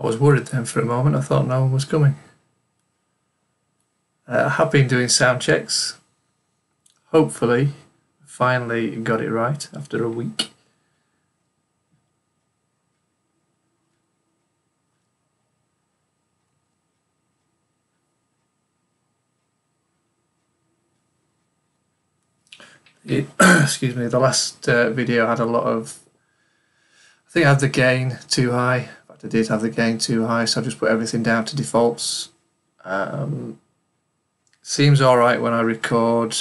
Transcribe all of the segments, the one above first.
I was worried then for a moment. I thought no one was coming. I have been doing sound checks. Hopefully, finally got it right after a week. Excuse me, the last video had a lot of, I think I had the gain too high. In fact, I did have the gain too high, so I just put everything down to defaults. Seems alright when I record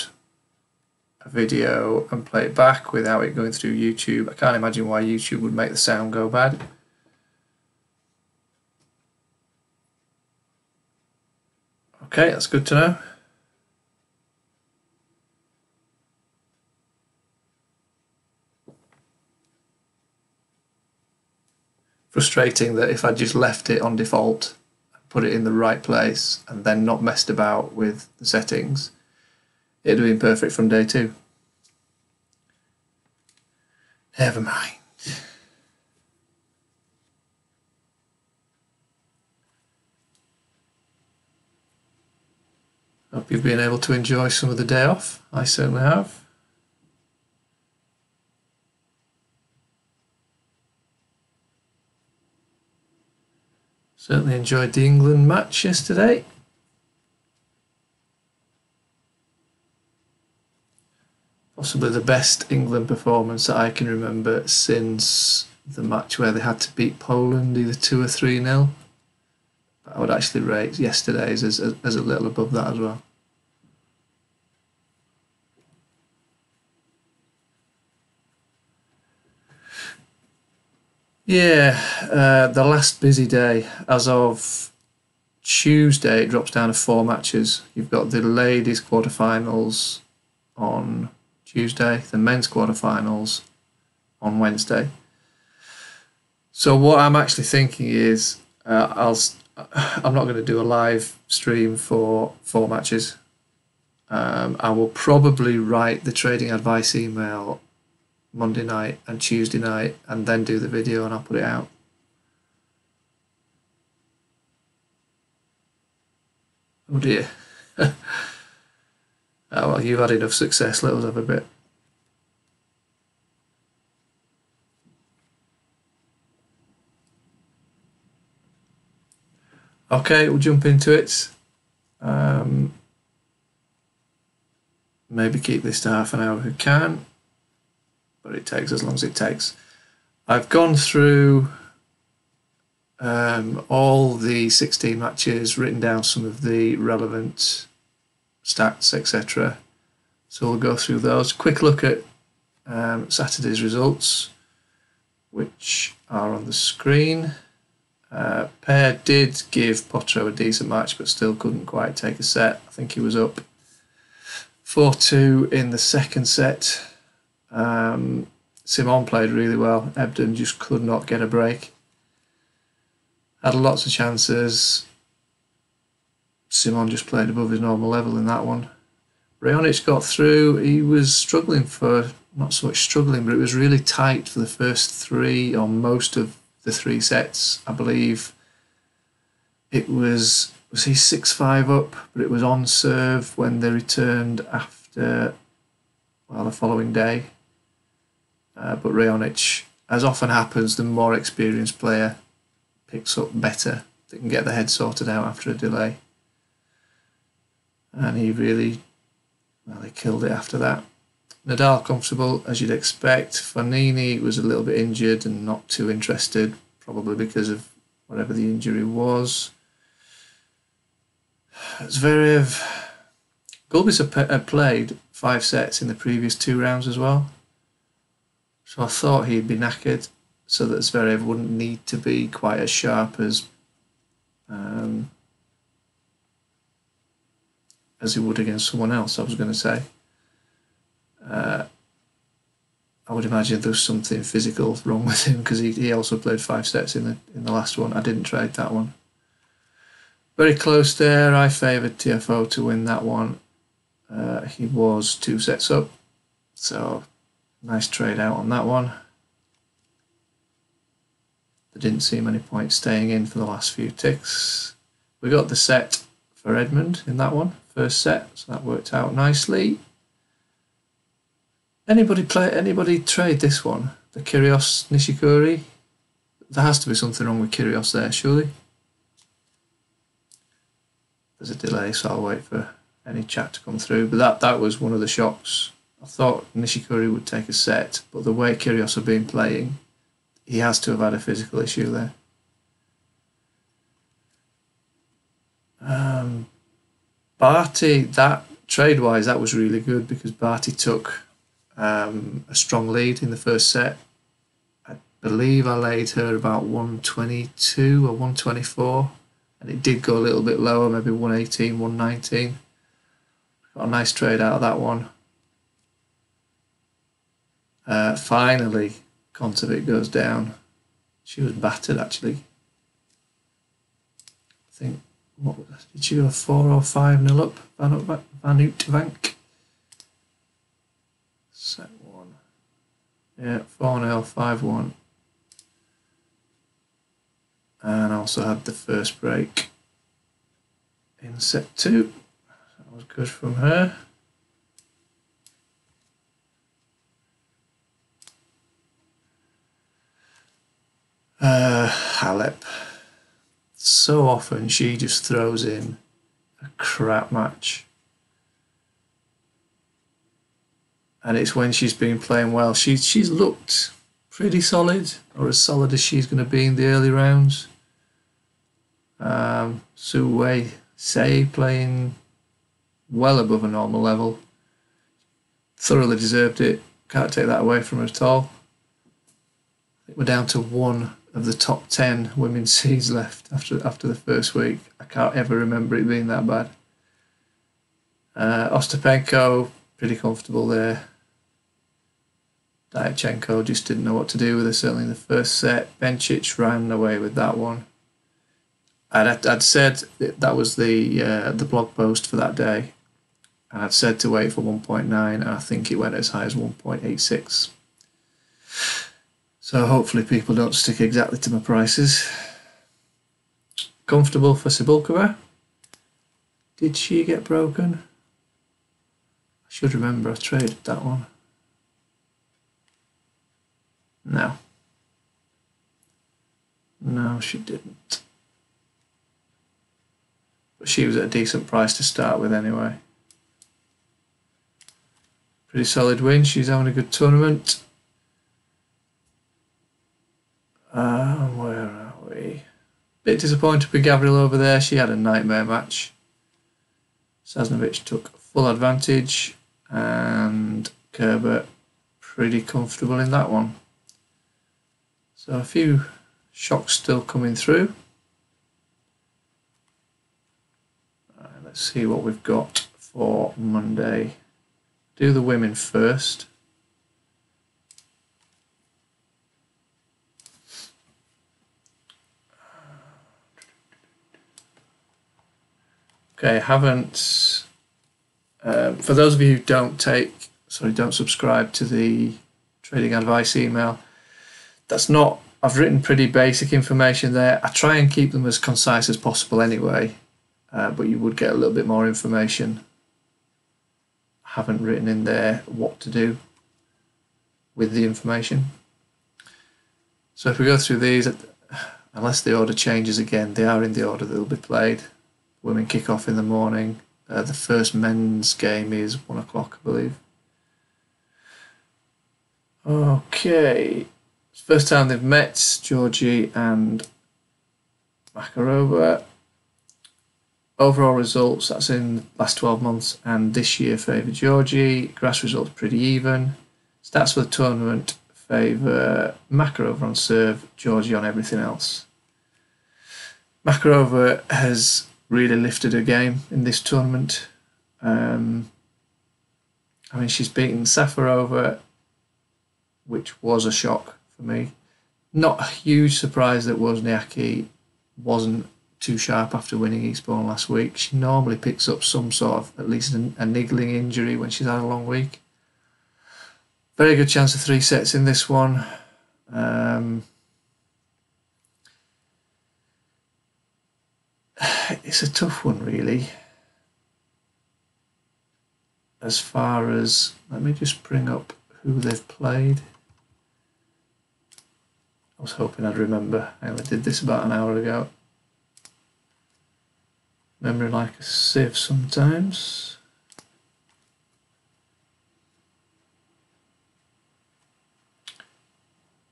a video and play it back without it going through YouTube. I can't imagine why YouTube would make the sound go bad. Okay, that's good to know. Frustrating that if I just left it on default, put it in the right place, and then not messed about with the settings, it'd have been perfect from day 2. Never mind. Hope you've been able to enjoy some of the day off. I certainly have. Certainly enjoyed the England match yesterday. Possibly the best England performance that I can remember since the match where they had to beat Poland either 2 or 3-0. But I would actually rate yesterday's as a little above that as well. Yeah, the last busy day. As of Tuesday, it drops down to 4 matches. You've got the ladies' quarterfinals on Tuesday, the men's quarterfinals on Wednesday. So what I'm actually thinking is I'm not going to do a live stream for 4 matches. I will probably write the trading advice email Monday night and Tuesday night and then do the video and I'll put it out. Oh dear. Oh well, you've had enough success, let us have a bit. Okay, we'll jump into it. Maybe keep this to half an hour if we can, but it takes as long as it takes. I've gone through all the 16 matches, written down some of the relevant stats, etc. So we'll go through those. Quick look at Saturday's results, which are on the screen. Pair did give Potro a decent match, but still couldn't quite take a set. I think he was up 4-2 in the second set. Simon played really well. Ebden just could not get a break. Had lots of chances. Simon just played above his normal level in that one. Raonic got through. He was struggling for, not so much struggling, but it was really tight for the first 3 or most of the 3 sets. I believe it was he 6-5 up, but it was on serve when they returned after, well, the following day. But Raonic, as often happens, the more experienced player picks up better. They can get their head sorted out after a delay. And he really, well, he killed it after that. Nadal comfortable, as you'd expect. Fognini was a little bit injured and not too interested, probably because of whatever the injury was. Zverev, Gulbis had played 5 sets in the previous 2 rounds as well. So I thought he'd be knackered, so that Zverev wouldn't need to be quite as sharp as he would against someone else, I was going to say. I would imagine there's something physical wrong with him, because he also played 5 sets in the last one. I didn't trade that one. Very close there. I favoured TFO to win that one. He was 2 sets up, so nice trade out on that one. there didn't seem any point staying in for the last few ticks. We got the set for Edmund in that one, first set, so that worked out nicely. Anybody trade this one? The Kyrgios Nishikori? There has to be something wrong with Kyrgios there, surely. There's a delay, so I'll wait for any chat to come through. But that was one of the shocks. I thought Nishikori would take a set, but the way Kyrgios have been playing, he has to have had a physical issue there. Barty, that trade-wise, that was really good because Barty took a strong lead in the first set. I believe I laid her about 122 or 124, and it did go a little bit lower, maybe 118, 119. Got a nice trade out of that one. Finally, Kontovic goes down. She was battered actually. I think, did she go 4 or 5-0 up? Van Uytvanck. Set 1. Yeah, 4-0, 5-1. And also had the first break in set 2. That was good from her. Halep. So often she just throws in a crap match. And it's when she's been playing well. She's looked pretty solid, or as solid as she's going to be in the early rounds. Su Wei Sei playing well above a normal level. Thoroughly deserved it. Can't take that away from her at all. I think we're down to one of the top 10 women's seeds left after the first week. I can't ever remember it being that bad. Ostapenko, pretty comfortable there. Diachenko just didn't know what to do with her, certainly in the first set. Bencic ran away with that one. I'd said that was the blog post for that day, and I'd said to wait for 1.9, and I think it went as high as 1.86. So hopefully people don't stick exactly to my prices. Comfortable for Cibulkova. Did she get broken? I should remember I traded that one. No. No, she didn't. But she was at a decent price to start with anyway. Pretty solid win. She's having a good tournament. Where are we? Bit disappointed with Gabriel over there. She had a nightmare match. Sasnovich took full advantage, and Kerber pretty comfortable in that one. So a few shocks still coming through. Right, let's see what we've got for Monday. Do the women first. Okay, haven't. For those of you who don't subscribe to the trading advice email, that's not. I've written pretty basic information there. I try and keep them as concise as possible anyway, but you would get a little bit more information. I haven't written in there what to do with the information. So if we go through these, unless the order changes again, they are in the order that will be played. Women kick off in the morning. The first men's game is 1 o'clock, I believe. Okay. It's the first time they've met, Georgie and Makarova. Overall results, that's in the last 12 months and this year, favour Georgie. Grass results pretty even. Stats for the tournament favour Makarova on serve, Georgie on everything else. Makarova has really lifted her game in this tournament. I mean, she's beaten Safarova, which was a shock for me. Not a huge surprise that Wozniacki wasn't too sharp after winning Eastbourne last week. She normally picks up some sort of, at least a niggling injury when she's had a long week. Very good chance of 3 sets in this one. it's a tough one, really. As far as, let me just bring up who they've played. I was hoping I'd remember. I only did this about an hour ago. Memory like a sieve sometimes.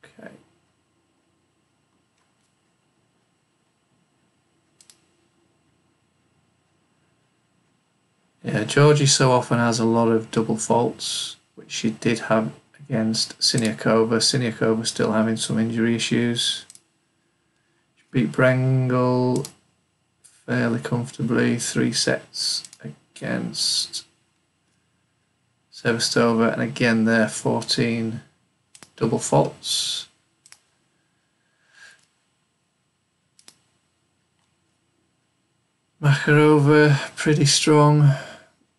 Okay. Yeah, Georgie so often has a lot of double faults, which she did have against Siniakova. Siniakova still having some injury issues. She beat Brengel fairly comfortably, 3 sets against Sevastova, and again there 14 double faults. Makarova pretty strong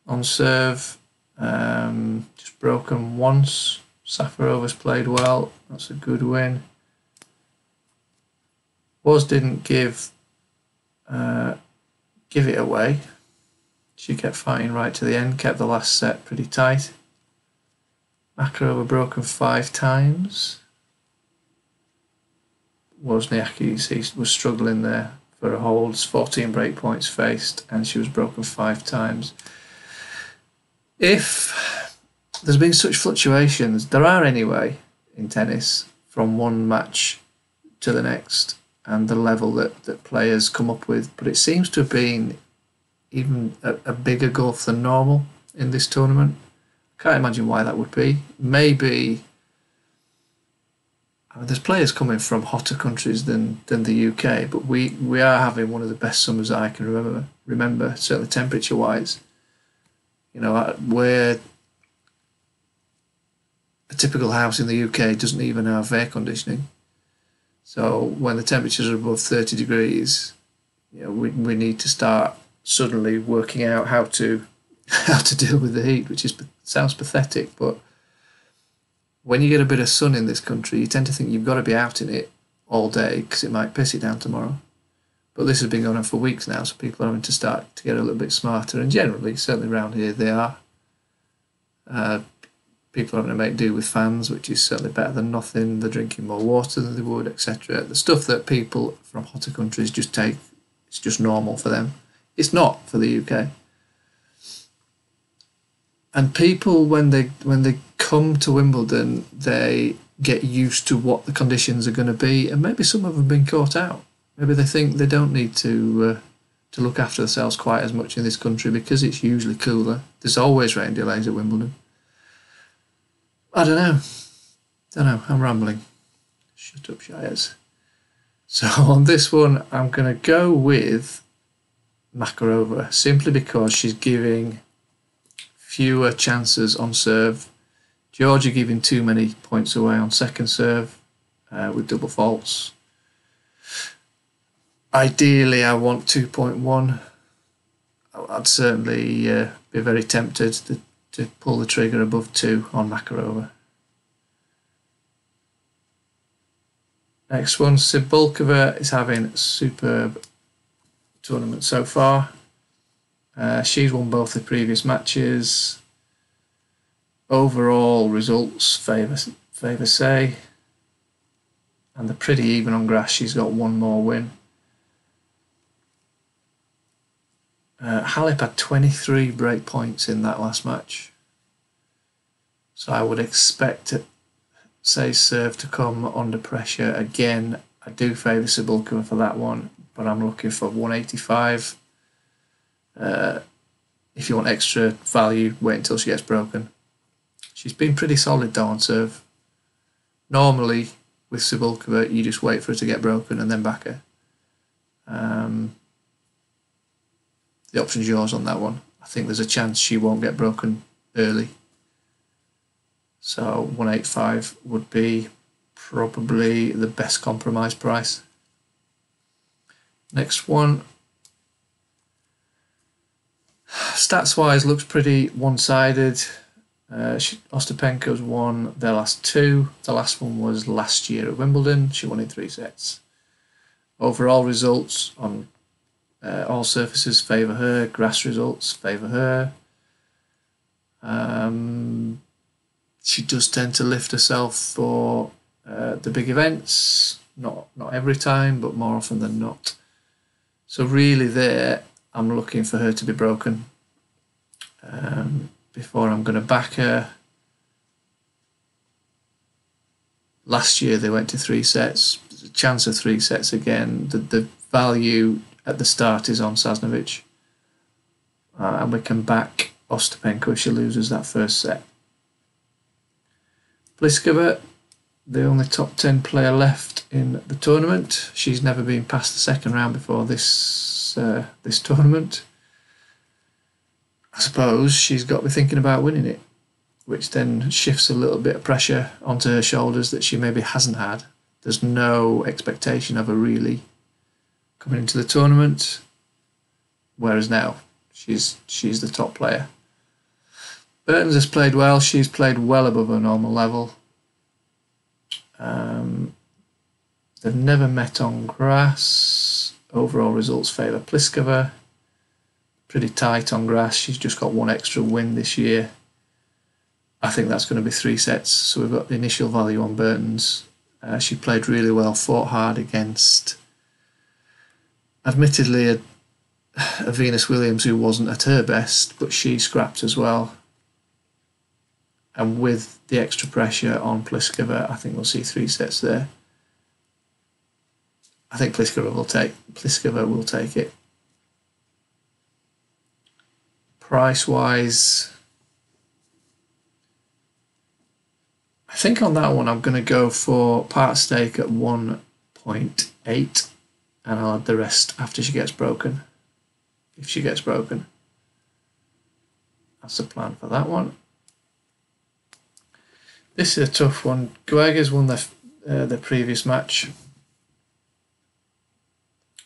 on serve, just broken once. Safarova's played well, that's a good win. Didn't give it away. She kept fighting right to the end, kept the last set pretty tight. Makarova broken 5 times. Wozniacki, he was struggling there for a hold, 14 break points faced, and she was broken 5 times. If there's been such fluctuations, there are anyway in tennis, from one match to the next, and the level that players come up with, but it seems to have been even a bigger gulf than normal in this tournament. Can't imagine why that would be. Maybe, I mean, there's players coming from hotter countries than the UK, but we are having one of the best summers I can remember, certainly temperature wise. You know, where a typical house in the UK doesn't even have air conditioning. So when the temperatures are above 30 degrees, you know, we need to start suddenly working out how to deal with the heat, which sounds pathetic, but when you get a bit of sun in this country, you tend to think you've got to be out in it all day because it might piss it down tomorrow. But this has been going on for weeks now, so people are having to start to get a little bit smarter, and generally, certainly around here, they are. People are having to make do with fans, which is certainly better than nothing. They're drinking more water than they would, etc. The stuff that people from hotter countries just take, it's just normal for them. It's not for the UK. And people, when they come to Wimbledon, they get used to what the conditions are going to be, and maybe some of them have been caught out. Maybe they think they don't need to look after themselves quite as much in this country because it's usually cooler. There's always rain delays at Wimbledon. I don't know. I'm rambling. Shut up, Shires. So on this one, I'm going to go with Makarova simply because she's giving fewer chances on serve. Georgia giving too many points away on second serve with double faults. Ideally, I want 2.1. I'd certainly be very tempted to pull the trigger above 2 on Makarova. Next one, Cibulkova is having a superb tournament so far. She's won both the previous matches. Overall results favour Say, and they're pretty even on grass. She's got one more win. Halep had 23 break points in that last match, so I would expect Say's serve to come under pressure again. I do favour Cibulkova for that one, but I'm looking for 185. If you want extra value, wait until she gets broken. She's been pretty solid though on serve. Normally with Cibulkova, you just wait for her to get broken and then back her. The option's yours on that one. I think there's a chance she won't get broken early. So 185 would be probably the best compromise price. Next one. Stats-wise, looks pretty one-sided. Ostapenko's won their last 2. The last one was last year at Wimbledon. She won in 3 sets. Overall results on all surfaces favour her, grass results favour her. She does tend to lift herself for the big events, not every time, but more often than not. So really there, I'm looking for her to be broken before I'm going to back her. Last year they went to 3 sets. There's a chance of 3 sets again. The value at the start is on Sasnovich. And we can back Ostapenko if she loses that first set. Pliskova, the only top 10 player left in the tournament. She's never been past the second round before this tournament. I suppose she's got to be thinking about winning it, which then shifts a little bit of pressure onto her shoulders that she maybe hasn't had. There's no expectation of her really coming into the tournament, whereas now she's the top player. Burton's has played well. She's played well above her normal level. They've never met on grass. Overall results favour Pliskova. Pretty tight on grass. She's just got 1 extra win this year. I think that's going to be 3 sets. So we've got the initial value on Burton's. She played really well, fought hard against, admittedly, a Venus Williams who wasn't at her best, but she scrapped as well. And with the extra pressure on Pliskova, I think we'll see 3 sets there. I think Pliskova will take it. Price-wise, I think on that one I'm going to go for part stake at 1.8, and I'll add the rest after she gets broken. If she gets broken. That's the plan for that one. This is a tough one. Guega's won the previous match.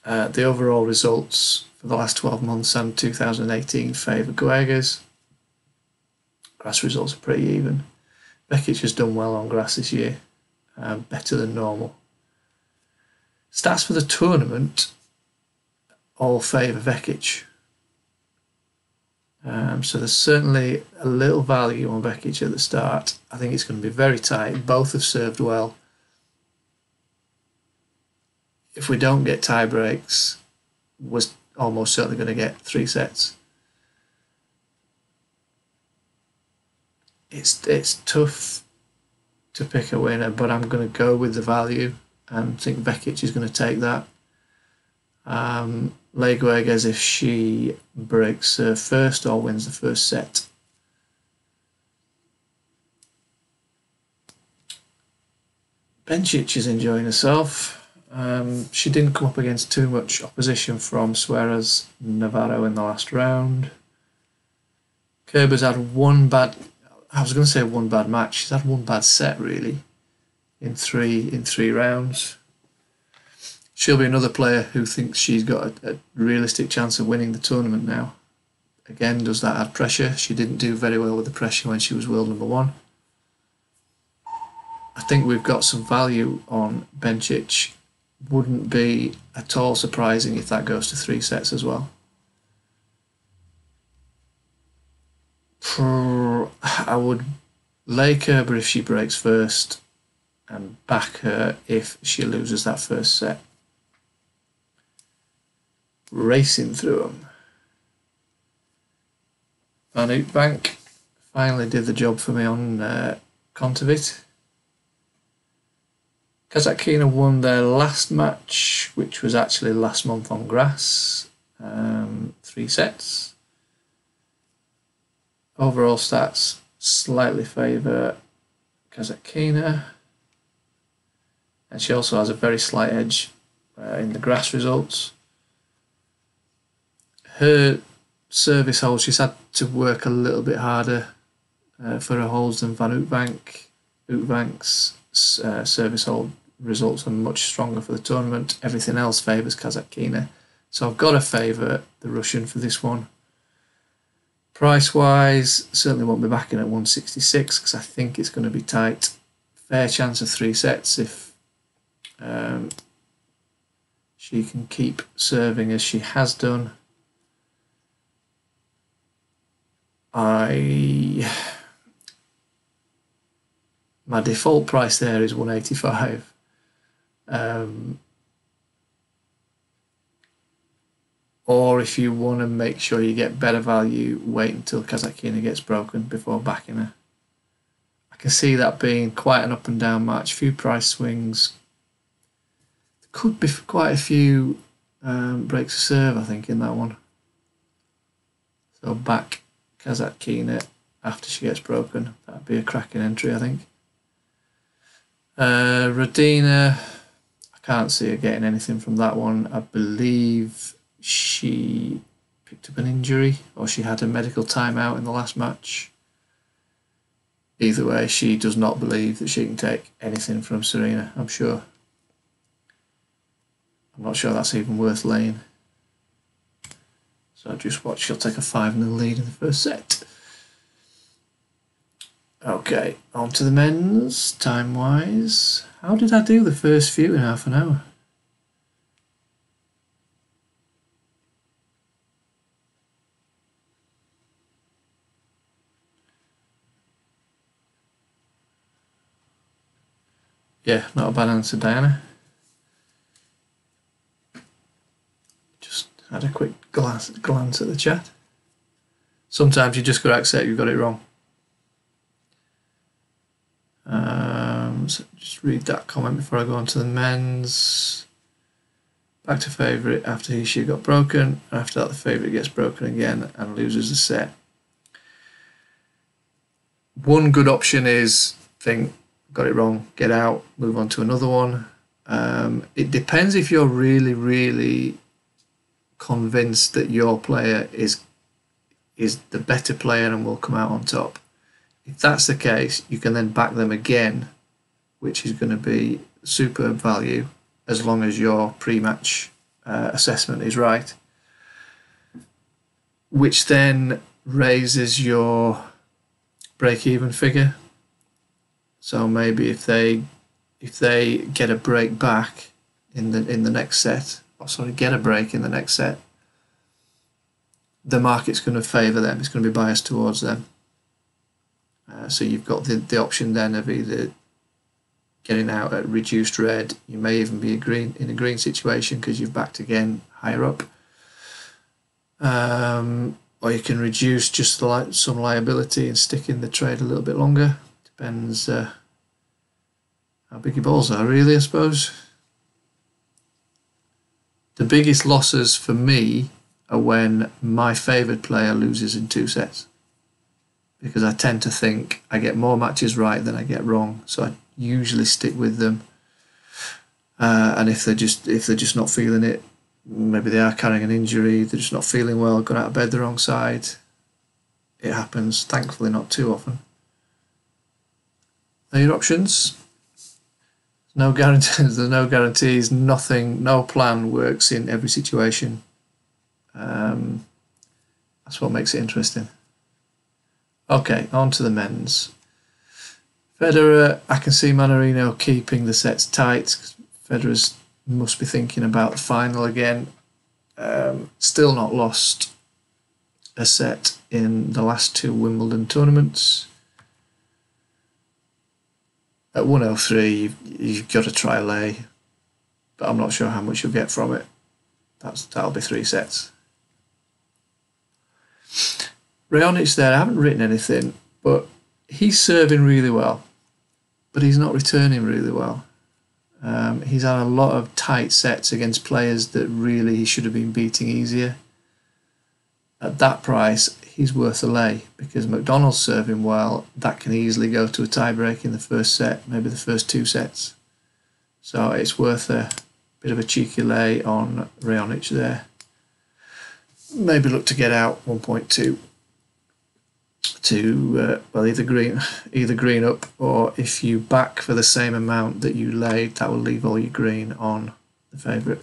The overall results for the last 12 months and 2018 favour Guega's. Grass results are pretty even. Bekic has done well on grass this year, better than normal. Stats for the tournament all favour Bekic. So there's certainly a little value on Bekic at the start. I think it's going to be very tight. Both have served well. If we don't get tie breaks, we're almost certainly going to get 3 sets. It's tough to pick a winner, but I'm going to go with the value and think Bekic is going to take that. Le Guegas if she breaks her first or wins the first set. Bencic is enjoying herself. She didn't come up against too much opposition from Suarez Navarro in the last round. Kerber's had one bad match. She's had 1 bad set really in three rounds. She'll be another player who thinks she's got a realistic chance of winning the tournament now. Again, does that add pressure? She didn't do very well with the pressure when she was world number 1. I think we've got some value on Bencic. Wouldn't be at all surprising if that goes to 3 sets as well. I would lay Kerber if she breaks first and back her if she loses that first set. Racing through them. Van Uytvanck finally did the job for me on Kontaveit. Kazatkina won their last match, which was actually last month on grass. 3 sets. Overall stats slightly favour Kazatkina. And she also has a very slight edge in the grass results. Her service hold, she's had to work a little bit harder for her holds than Van Uytvanck. Uytvanck's service hold results are much stronger for the tournament. Everything else favours Kazatkina. So I've got to favour the Russian for this one. Price-wise, certainly won't be backing at 166 because I think it's going to be tight. Fair chance of 3 sets if she can keep serving as she has done. My default price there is 185. Or if you want to make sure you get better value, wait until Kasatkina gets broken before backing her. I can see that being quite an up and down match, few price swings. There could be quite a few breaks of serve, I think, in that one. So back Kasatkina after she gets broken. That'd be a cracking entry, I think. Rodina, I can't see her getting anything from that one. I believe she picked up an injury or she had a medical timeout in the last match. Either way, she does not believe that she can take anything from Serena, I'm sure. I'm not sure that's even worth laying. So just watch, she'll take a 5-0 lead in the first set. Okay, on to the men's, time-wise. How did I do the first few in half an hour? Yeah, not a bad answer, Diana. Just had a quick glance at the chat. Sometimes you just got to accept you've got it wrong. So just read that comment before I go on to the men's. Back to favourite after she got broken. After that, the favourite gets broken again and loses the set. One good option is think, got it wrong, get out, move on to another one. It depends if you're really, really convinced that your player is the better player and will come out on top. If that's the case, you can then back them again, which is going to be superb value as long as your pre-match assessment is right, which then raises your break-even figure. So maybe if they get a break back in the next set, or sorry, get a break in the next set, the market's going to favour them. It's going to be biased towards them. So you've got the option then of either getting out at reduced red. You may even be in a green situation because you've backed again higher up. Or you can reduce just some liability and stick in the trade a little bit longer. Depends how big your balls are, really, I suppose. The biggest losses for me are when my favoured player loses in 2 sets, because I tend to think I get more matches right than I get wrong, so I usually stick with them. And if they're just not feeling it, maybe they are carrying an injury, they're just not feeling well, gone out of bed the wrong side. It happens, thankfully not too often. Are your options? No guarantees. There's no guarantees. Nothing. No plan works in every situation. That's what makes it interesting. Okay, on to the men's. Federer. I can see Mannarino keeping the sets tight. Federer must be thinking about the final again. Still not lost a set in the last 2 Wimbledon tournaments. At 103, you've got to try lay, but I'm not sure how much you'll get from it. That'll be 3 sets. Raonic there, I haven't written anything, but he's serving really well, but he's not returning really well. He's had a lot of tight sets against players that really he should have been beating easier. At that price, he's worth a lay, because McDonald's serving well. That can easily go to a tie-break in the first set, maybe the first 2 sets. So it's worth a bit of a cheeky lay on Raonic there. Maybe look to get out 1.2 to well, either green up, or if you back for the same amount that you laid, that will leave all your green on the favourite.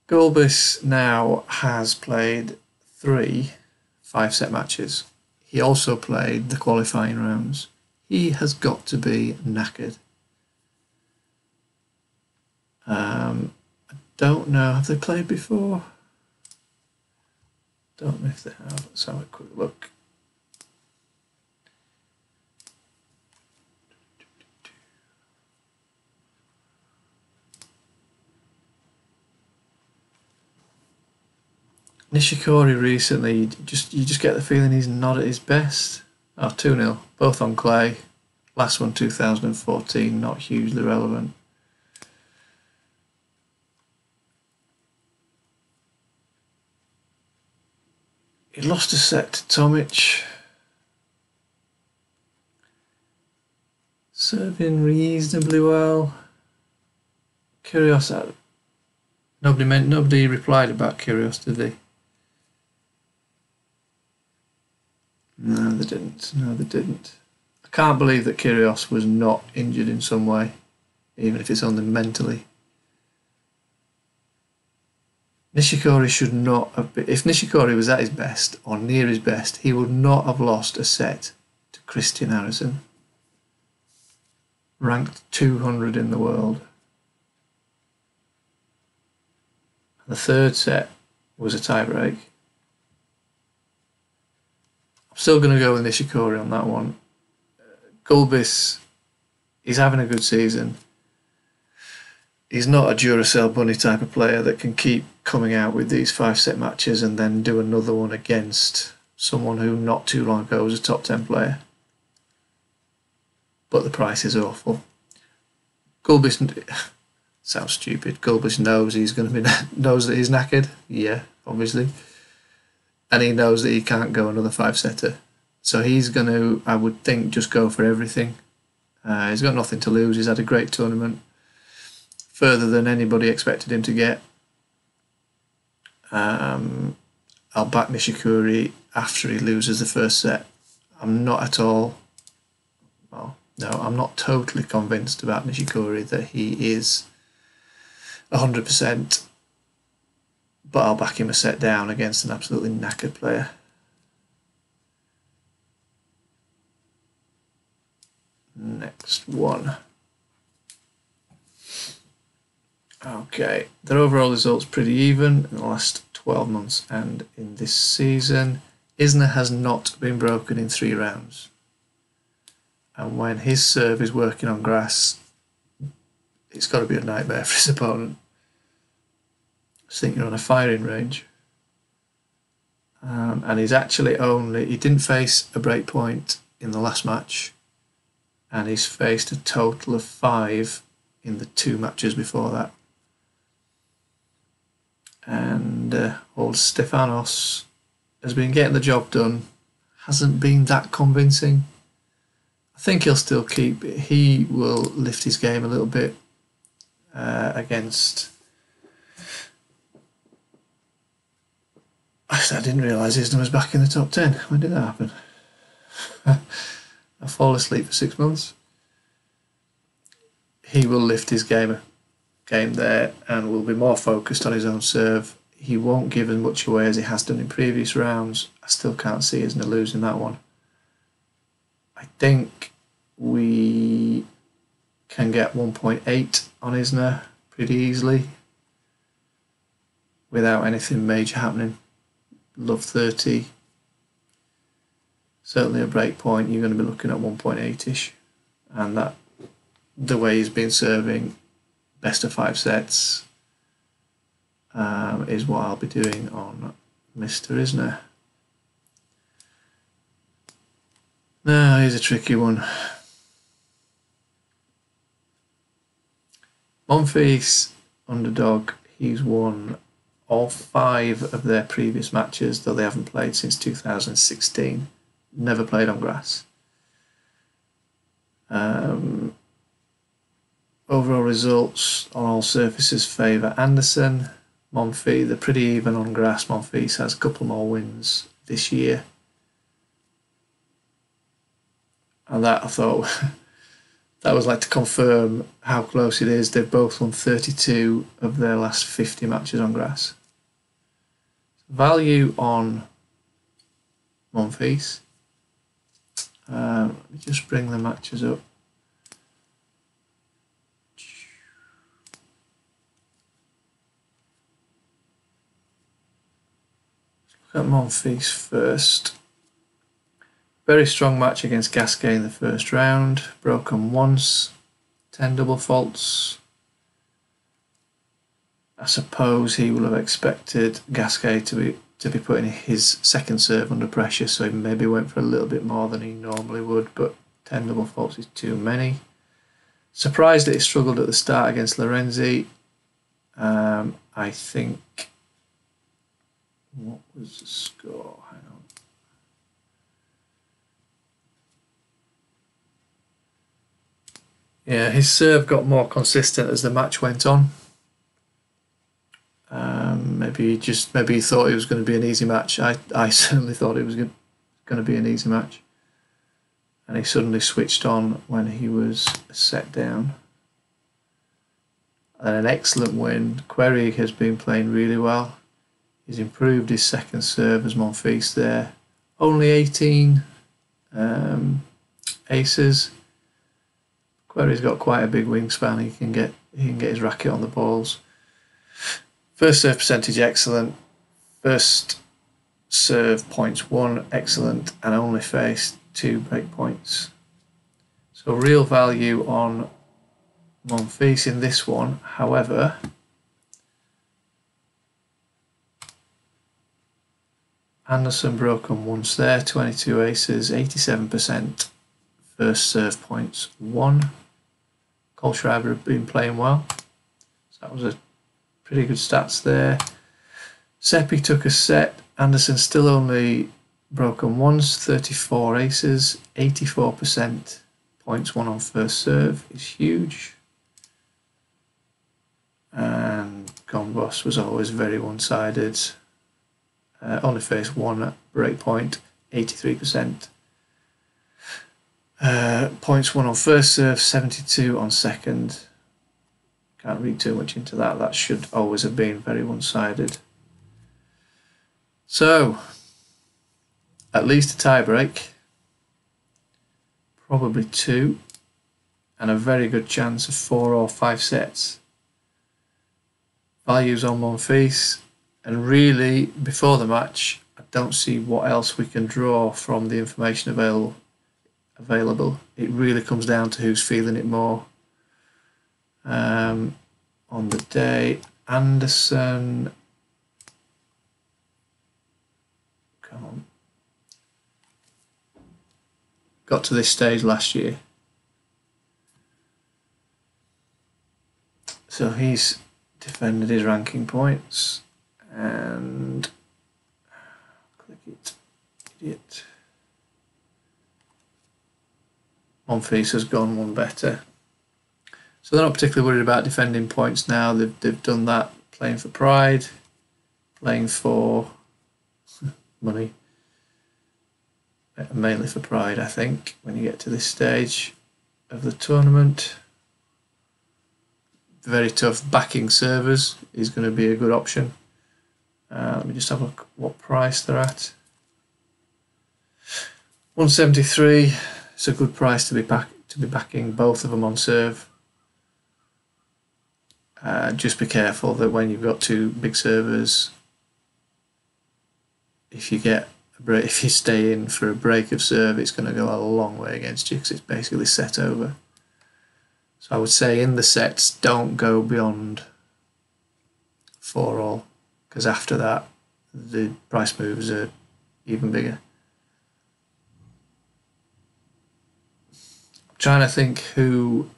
Gulbis now has played 3 5-set matches. He also played the qualifying rounds. He has got to be knackered. I don't know, have they played before? Don't know if they have. Let's have a quick look. Nishikori recently, you just get the feeling he's not at his best. Oh, 2-0, both on clay. Last one 2014, not hugely relevant. He lost a set to Tomic. Serving reasonably well. Kyrgios, nobody replied about Kyrgios, did they? No, they didn't. No, they didn't. I can't believe that Kyrgios was not injured in some way, even if it's only mentally. Nishikori should not have been. If Nishikori was at his best or near his best, he would not have lost a set to Christian Harrison, ranked 200 in the world. The third set was a tiebreak. I'm still going to go with Nishikori on that one. Gulbis, he's having a good season. He's not a Duracell bunny type of player that can keep coming out with these 5-set matches and then do another one against someone who not too long ago was a top 10 player. But the price is awful. Gulbis sounds stupid. Gulbis knows he's going to be knows that he's knackered. Yeah, obviously. And he knows that he can't go another 5-setter. So he's going to, I would think, just go for everything. He's got nothing to lose. He's had a great tournament. Further than anybody expected him to get. I'll back Nishikori after he loses the first set. I'm not at all, well, no, I'm not totally convinced about Nishikori that he is 100%, but I'll back him a set down against an absolutely knackered player. Next one. Okay, their overall results pretty even in the last 12 months and in this season. Isner has not been broken in 3 rounds. And when his serve is working on grass, it's got to be a nightmare for his opponent. I think you're on a firing range. And he's actually he didn't face a break point in the last match. And he's faced a total of 5 in the 2 matches before that. And old Stefanos has been getting the job done. Hasn't been that convincing. I think he'll still keep it. He will lift his game a little bit against... I didn't realise Isner was back in the top 10. When did that happen? I fall asleep for 6 months. He will lift his game there and will be more focused on his own serve. He won't give as much away as he has done in previous rounds. I still can't see Isner losing that one. I think we can get 1.8 on Isner pretty easily without anything major happening. Love 30. Certainly a break point, you're going to be looking at 1.8ish, and that the way he's been serving best of 5 sets is what I'll be doing on Mr. Isner. Now here's a tricky one. Monfils, underdog, he's won all 5 of their previous matches, though they haven't played since 2016. Never played on grass. Overall results on all surfaces favour Anderson. Monfils, they're pretty even on grass. Monfils has a couple more wins this year. And that, I thought, that was like to confirm how close it is. They've both won 32 of their last 50 matches on grass. Value on Monfils. Let me just bring the matches up. Look at Monfils first. Very strong match against Gasquet in the first round. Broken once. 10 double faults. I suppose he will have expected Gasquet to be putting his second serve under pressure, so he maybe went for a little bit more than he normally would, but 10 double faults is too many. Surprised that he struggled at the start against Lorenzi. I think... What was the score? Hang on. Yeah, his serve got more consistent as the match went on. Maybe he thought it was going to be an easy match. I certainly thought it was going to be an easy match, and he suddenly switched on when he was set down. And an excellent win. Querrey has been playing really well. He's improved his second serve as Monfils there. Only 18 aces. Querrey's got quite a big wingspan. He can get his racket on the balls. First serve percentage excellent. First serve points 1 excellent, and only faced 2 break points. So real value on Monfils in this one. However, Anderson broken once there, 22 aces, 87%. First serve points 1. Kohlschreiber had been playing well, so that was a pretty good stats there. Seppi took a set. Anderson still only broken once, 34 aces, 84%. Points 1 on first serve is huge. And Gombos was always very one-sided. Only faced 1 break point, 83%. Points 1 on first serve, 72 on second. Can't read too much into that. That should always have been very one-sided. So, at least a tie-break. Probably 2. And a very good chance of 4 or 5 sets. Values on Monfils. And really, before the match, I don't see what else we can draw from the information available. It really comes down to who's feeling it more. On the day, Anderson, come on, got to this stage last year, so he's defended his ranking points, and click it, idiot. Monfils has gone one better. So they're not particularly worried about defending points now. They've done that, playing for pride, playing for money, mainly for pride, I think, when you get to this stage of the tournament. Very tough backing servers is going to be a good option. Let me just have a look what price they're at. 173. It's a good price to be backing both of them on serve. Just be careful that when you've got 2 big servers, if you stay in for a break of serve, it's going to go a long way against you because it's basically set over. So I would say in the sets, don't go beyond 4 all, because after that, the price moves are even bigger. I'm trying to think who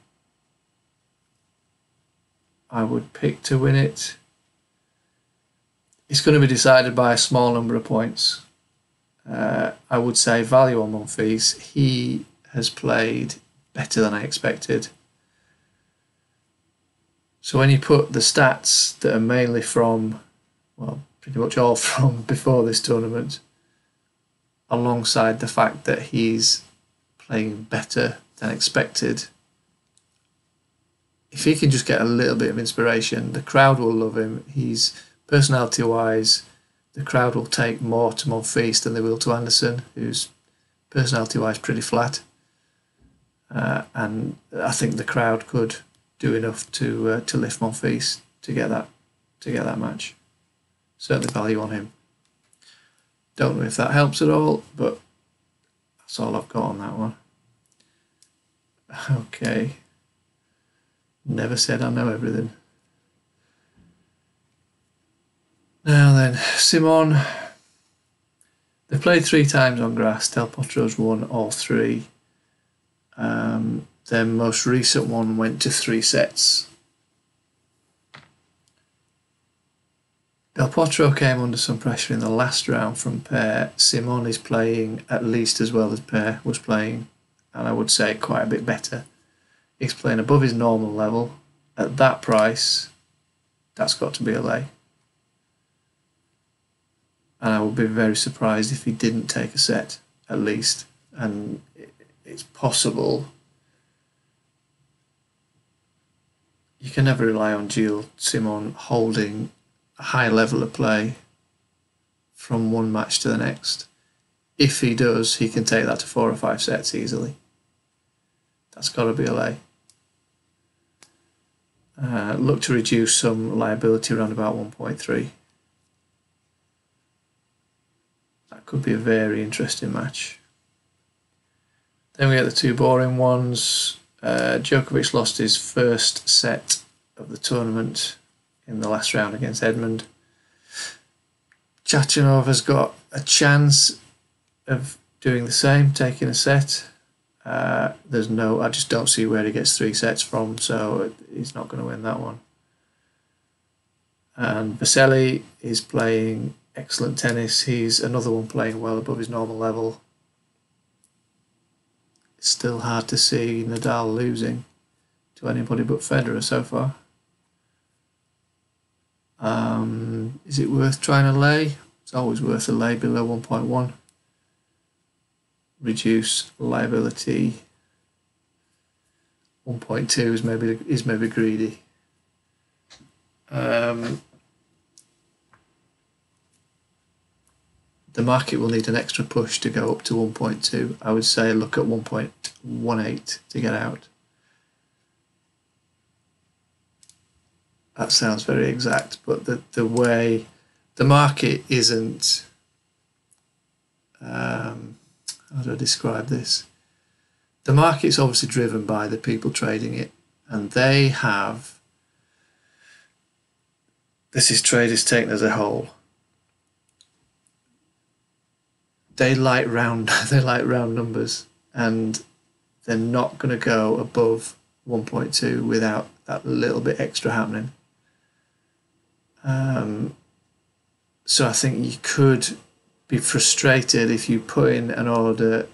I would pick to win it. It's going to be decided by a small number of points. I would say value on Monfils. He has played better than I expected. So when you put the stats that are mainly from, well, pretty much all from before this tournament, alongside the fact that he's playing better than expected, if he can just get a little bit of inspiration, the crowd will love him. He's personality-wise, the crowd will take more to Monfils than they will to Anderson, who's personality-wise pretty flat. And I think the crowd could do enough to lift Monfils to get that match. Certainly value on him. Don't know if that helps at all, but that's all I've got on that one. Okay. Never said I know everything. Now then, Simon. They played 3 times on grass. Del Potro's won all 3. Their most recent one went to 3 sets. Del Potro came under some pressure in the last round from pair. Simon is playing at least as well as pair was playing, and I would say quite a bit better. He's playing above his normal level. At that price, that's got to be a lay. And I would be very surprised if he didn't take a set, at least. And it's possible. You can never rely on Gilles Simon holding a high level of play from one match to the next. If he does, he can take that to 4 or 5 sets easily. That's got to be a lay. Look to reduce some liability around about 1.3. That could be a very interesting match. Then we get the 2 boring ones. Djokovic lost his first set of the tournament in the last round against Edmund. Chachanov has got a chance of doing the same, taking a set. I just don't see where he gets 3 sets from, so he's not going to win that one. And Vesely is playing excellent tennis. He's another one playing well above his normal level. It's still hard to see Nadal losing to anybody but Federer so far. Is it worth trying a lay? It's always worth a lay below 1.1. Reduce liability. 1.2 is maybe greedy. The market will need an extra push to go up to 1.2. I would say look at 1.18 to get out. That sounds very exact, but the way the market isn't, how do I describe this? The market's obviously driven by the people trading it, and they have, this is traders taken as a whole, they like round numbers, and they're not going to go above 1.2 without that little bit extra happening. So I think you could be frustrated if you put in an order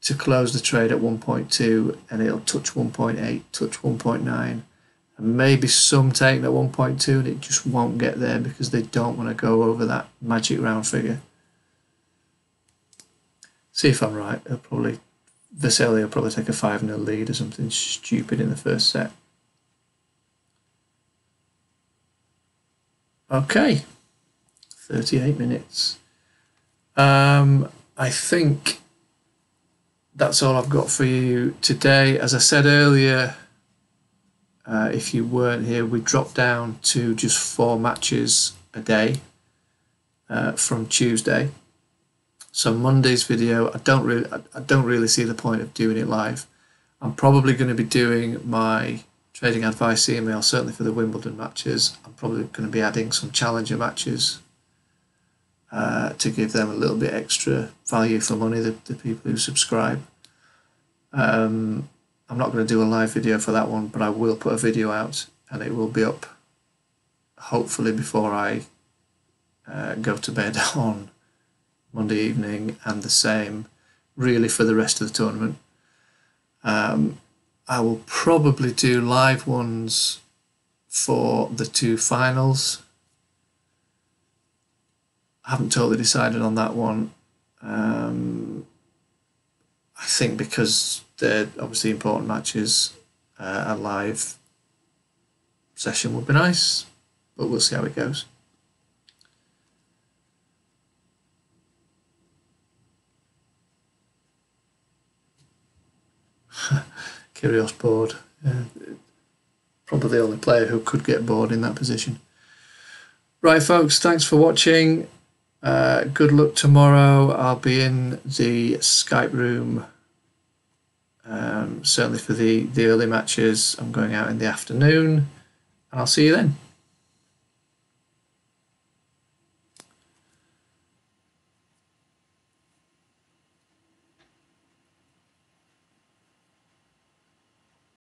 to close the trade at 1.2 and it'll touch 1.8, touch 1.9, and maybe some taking at 1.2 and it just won't get there because they don't want to go over that magic round figure. See if I'm right. Vesely will probably take a 5-0 lead or something stupid in the first set. Okay, 38 minutes. I think that's all I've got for you today. As I said earlier, if you weren't here, we dropped down to just 4 matches a day from Tuesday. So Monday's video, I don't really see the point of doing it live. I'm probably going to be doing my trading advice email, certainly for the Wimbledon matches. I'm probably going to be adding some challenger matches to give them a little bit extra value for money, the people who subscribe. I'm not going to do a live video for that one, but I will put a video out and it will be up hopefully before I go to bed on Monday evening, and the same really for the rest of the tournament. I will probably do live ones for the 2 finals. I haven't totally decided on that one. I think because they're obviously important matches, a live session would be nice, but we'll see how it goes. Kyrgios bored. Probably the only player who could get bored in that position. Right, folks, thanks for watching. Good luck tomorrow. I'll be in the Skype room, certainly for the early matches. I'm going out in the afternoon, and I'll see you then.